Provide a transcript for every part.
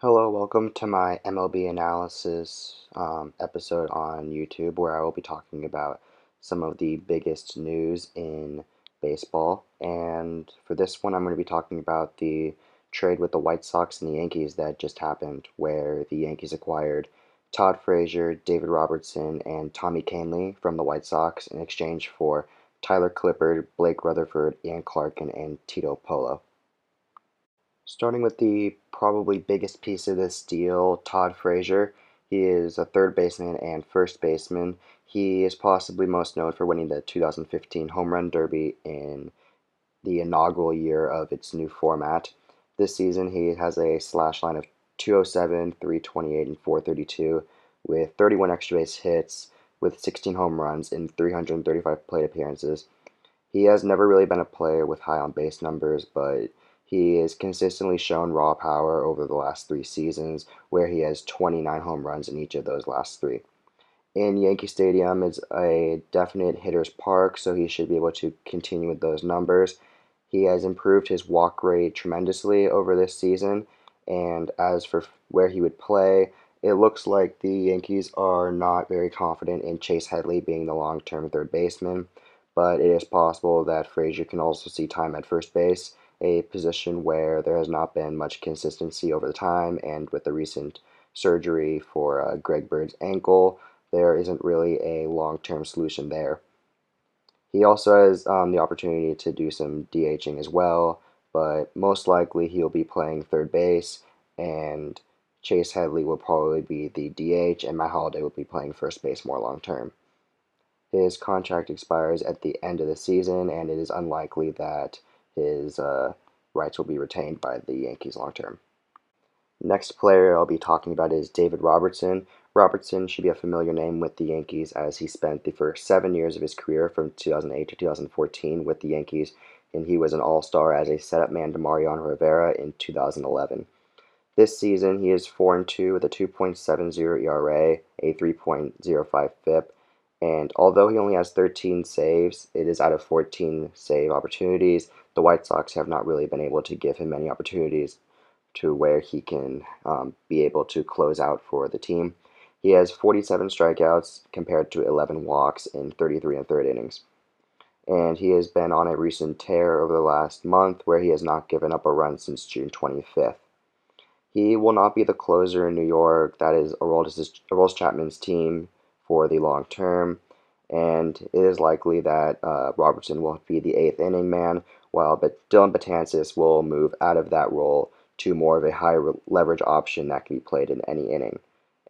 Hello, welcome to my MLB analysis episode on YouTube, where I will be talking about some of the biggest news in baseball. And for this one, I'm going to be talking about the trade with the White Sox and the Yankees that just happened, where the Yankees acquired Todd Frazier, David Robertson, and Tommy Kahnle from the White Sox in exchange for Tyler Clippard, Blake Rutherford, Ian Clarkin, and Tito Polo. Starting with the probably biggest piece of this deal, Todd Frazier. He is a third baseman and first baseman. He is possibly most known for winning the 2015 Home Run Derby in the inaugural year of its new format. This season, he has a slash line of 207, 328, and 432 with 31 extra base hits, with 16 home runs in 335 plate appearances. He has never really been a player with high on base numbers, but he has consistently shown raw power over the last three seasons, where he has 29 home runs in each of those last three. In Yankee Stadium, it's a definite hitter's park, so he should be able to continue with those numbers. He has improved his walk rate tremendously over this season, and as for where he would play, it looks like the Yankees are not very confident in Chase Headley being the long-term third baseman, but it is possible that Frazier can also see time at first base, a position where there has not been much consistency over the time, and with the recent surgery for Greg Bird's ankle, there isn't really a long-term solution there. He also has the opportunity to do some DHing as well, but most likely he'll be playing third base, and Chase Headley will probably be the DH, and Matt Holliday will be playing first base more long term. His contract expires at the end of the season, and it is unlikely that his rights will be retained by the Yankees long term. Next player I'll be talking about is David Robertson. Robertson should be a familiar name with the Yankees as he spent the first 7 years of his career from 2008 to 2014 with the Yankees, and he was an all-star as a setup man to Mariano Rivera in 2011. This season, he is 4-2 with a 2.70 ERA, a 3.05 FIP, and although he only has 13 saves, it is out of 14 save opportunities. The White Sox have not really been able to give him many opportunities to where he can be able to close out for the team. He has 47 strikeouts compared to 11 walks in 33 and third innings. And he has been on a recent tear over the last month where he has not given up a run since June 25th. He will not be the closer in New York. That is Aroldis Chapman's team for the long term. And it is likely that Robertson will be the eighth inning man, while Dylan Betances will move out of that role to more of a high leverage option that can be played in any inning.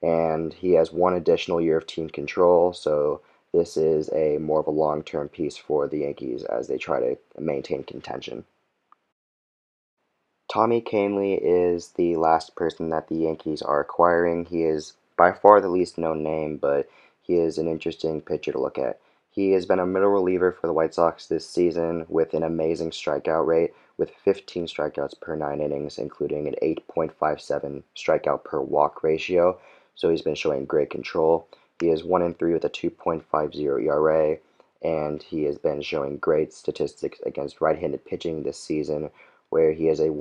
And he has one additional year of team control, so this is a more of a long-term piece for the Yankees as they try to maintain contention. Tommy Kahnle is the last person that the Yankees are acquiring. He is by far the least known name, but he is an interesting pitcher to look at. He has been a middle reliever for the White Sox this season with an amazing strikeout rate, with 15 strikeouts per 9 innings, including an 8.57 strikeout per walk ratio. So he's been showing great control. He is 1-3 with a 2.50 ERA, and he has been showing great statistics against right-handed pitching this season, where he has a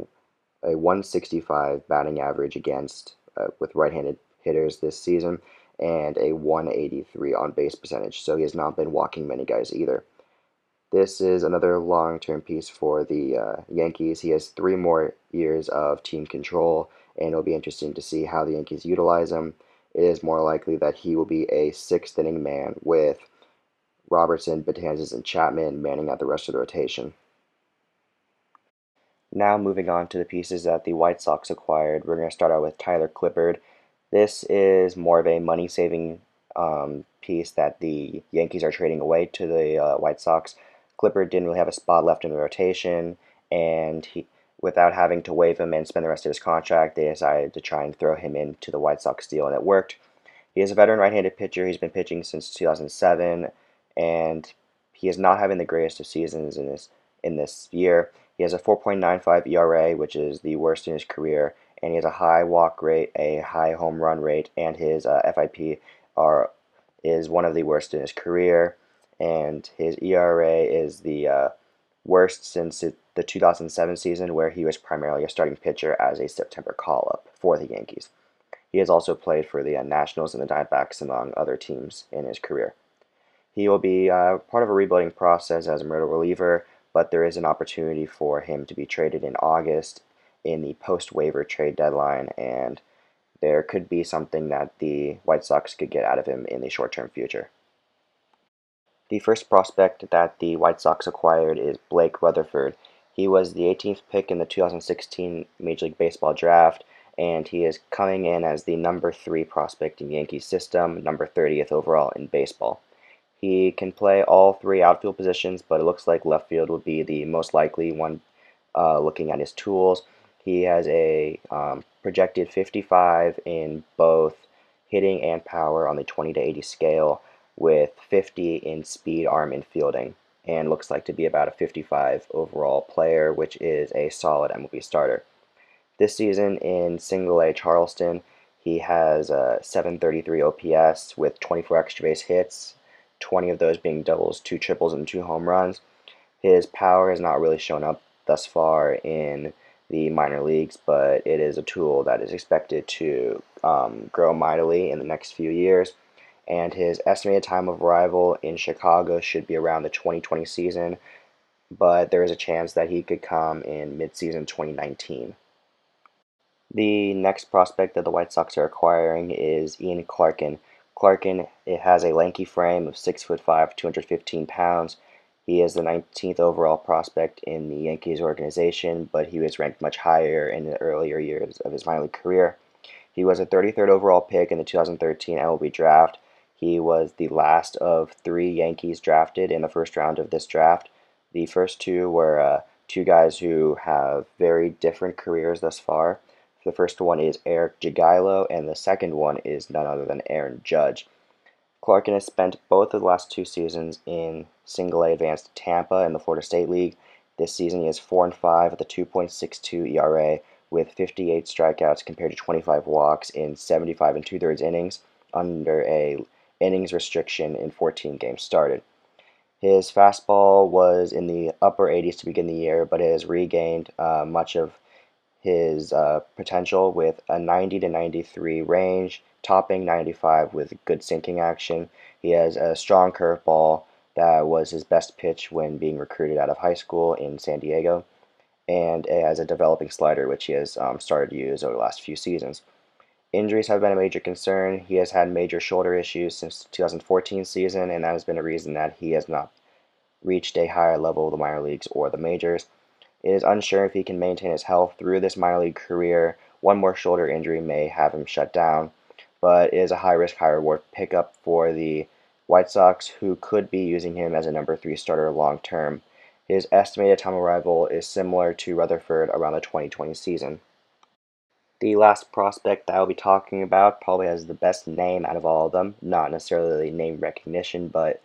165 batting average against with right-handed hitters this season, and a 183 on base percentage. So he has not been walking many guys either. This is another long-term piece for the Yankees. He has 3 more years of team control, and it'll be interesting to see how the Yankees utilize him. It is more likely that he will be a sixth inning man with Robertson, Betances, and Chapman manning out the rest of the rotation. Now moving on to the pieces that the White Sox acquired, we're going to start out with Tyler Clippard. This is more of a money-saving piece that the Yankees are trading away to the White Sox. Clippard didn't really have a spot left in the rotation, and without having to waive him and spend the rest of his contract, they decided to try and throw him into the White Sox deal, and it worked. He is a veteran right-handed pitcher. He's been pitching since 2007, and he is not having the greatest of seasons in this year. He has a 4.95 ERA, which is the worst in his career, and he has a high walk rate, a high home run rate, and his FIP is one of the worst in his career, and his ERA is the worst since the 2007 season, where he was primarily a starting pitcher as a September call-up for the Yankees. He has also played for the Nationals and the Diamondbacks, among other teams, in his career. He will be part of a rebuilding process as a middle reliever, but there is an opportunity for him to be traded in August in the post-waiver trade deadline, and there could be something that the White Sox could get out of him in the short-term future. The first prospect that the White Sox acquired is Blake Rutherford. He was the 18th pick in the 2016 Major League Baseball draft, and he is coming in as the number 3 prospect in the Yankees system, number 30th overall in baseball. He can play all 3 outfield positions, but it looks like left field would be the most likely one looking at his tools. He has a projected 55 in both hitting and power on the 20 to 80 scale, with 50 in speed, arm, and fielding, and looks like to be about a 55 overall player, which is a solid MLB starter. This season in Single A Charleston, he has a 733 OPS with 24 extra base hits, 20 of those being doubles, 2 triples, and 2 home runs. His power has not really shown up thus far in the minor leagues, but it is a tool that is expected to grow mightily in the next few years. And his estimated time of arrival in Chicago should be around the 2020 season, but there is a chance that he could come in mid-season 2019. The next prospect that the White Sox are acquiring is Ian Clarkin. Clarkin, it has a lanky frame of 6'5", 215 pounds. He is the 19th overall prospect in the Yankees organization, but he was ranked much higher in the earlier years of his minor league career. He was a 33rd overall pick in the 2013 MLB draft. He was the last of 3 Yankees drafted in the first round of this draft. The first 2 were 2 guys who have very different careers thus far. The first one is Eric Jagielo, and the second one is none other than Aaron Judge. Clarkin has spent both of the last 2 seasons in Single A Advanced Tampa in the Florida State League. This season he is 4-5 with a 2.62 ERA with 58 strikeouts compared to 25 walks in 75 2/3 innings under a innings restriction in 14 games started. His fastball was in the upper 80s to begin the year, but it has regained much of his potential with a 90 to 93 range, topping 95 with good sinking action. He has a strong curveball that was his best pitch when being recruited out of high school in San Diego, and it has a developing slider which he has started to use over the last few seasons. Injuries have been a major concern. He has had major shoulder issues since the 2014 season, and that has been a reason that he has not reached a higher level of the minor leagues or the majors. It is unsure if he can maintain his health through this minor league career. One more shoulder injury may have him shut down, but it is a high-risk, high-reward pickup for the White Sox, who could be using him as a number 3 starter long-term. His estimated time of arrival is similar to Rutherford around the 2020 season. The last prospect that I'll be talking about probably has the best name out of all of them, not necessarily name recognition, but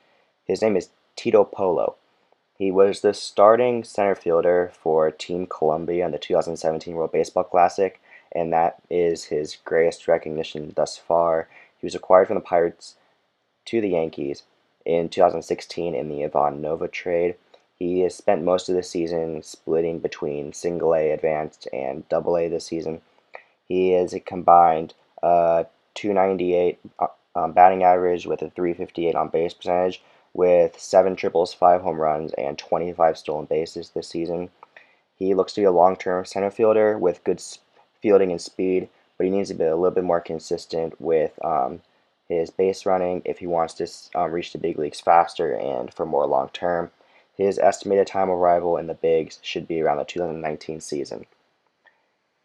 his name is Tito Polo. He was the starting center fielder for Team Columbia in the 2017 World Baseball Classic, and that is his greatest recognition thus far. He was acquired from the Pirates to the Yankees in 2016 in the Ivan Nova trade. He has spent most of the season splitting between Single A Advanced and Double A this season. He has a combined 298 batting average with a 358 on base percentage, with 7 triples, 5 home runs, and 25 stolen bases this season. He looks to be a long-term center fielder with good fielding and speed, but he needs to be a little bit more consistent with his base running if he wants to reach the big leagues faster and for more long-term. His estimated time of arrival in the bigs should be around the 2019 season.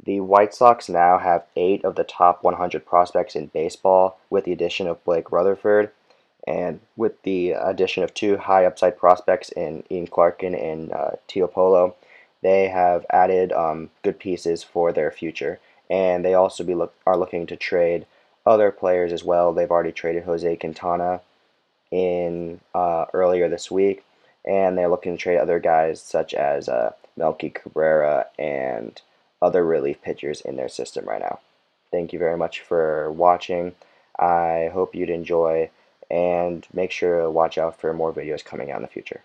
The White Sox now have 8 of the top 100 prospects in baseball, with the addition of Blake Rutherford, and with the addition of 2 high upside prospects in Ian Clarkin and Tito Polo. They have added good pieces for their future, and they also are looking to trade other players as well. They've already traded Jose Quintana in earlier this week, and they're looking to trade other guys such as Melky Cabrera and other relief pitchers in their system right now. Thank you very much for watching. I hope you'd enjoy, and make sure to watch out for more videos coming out in the future.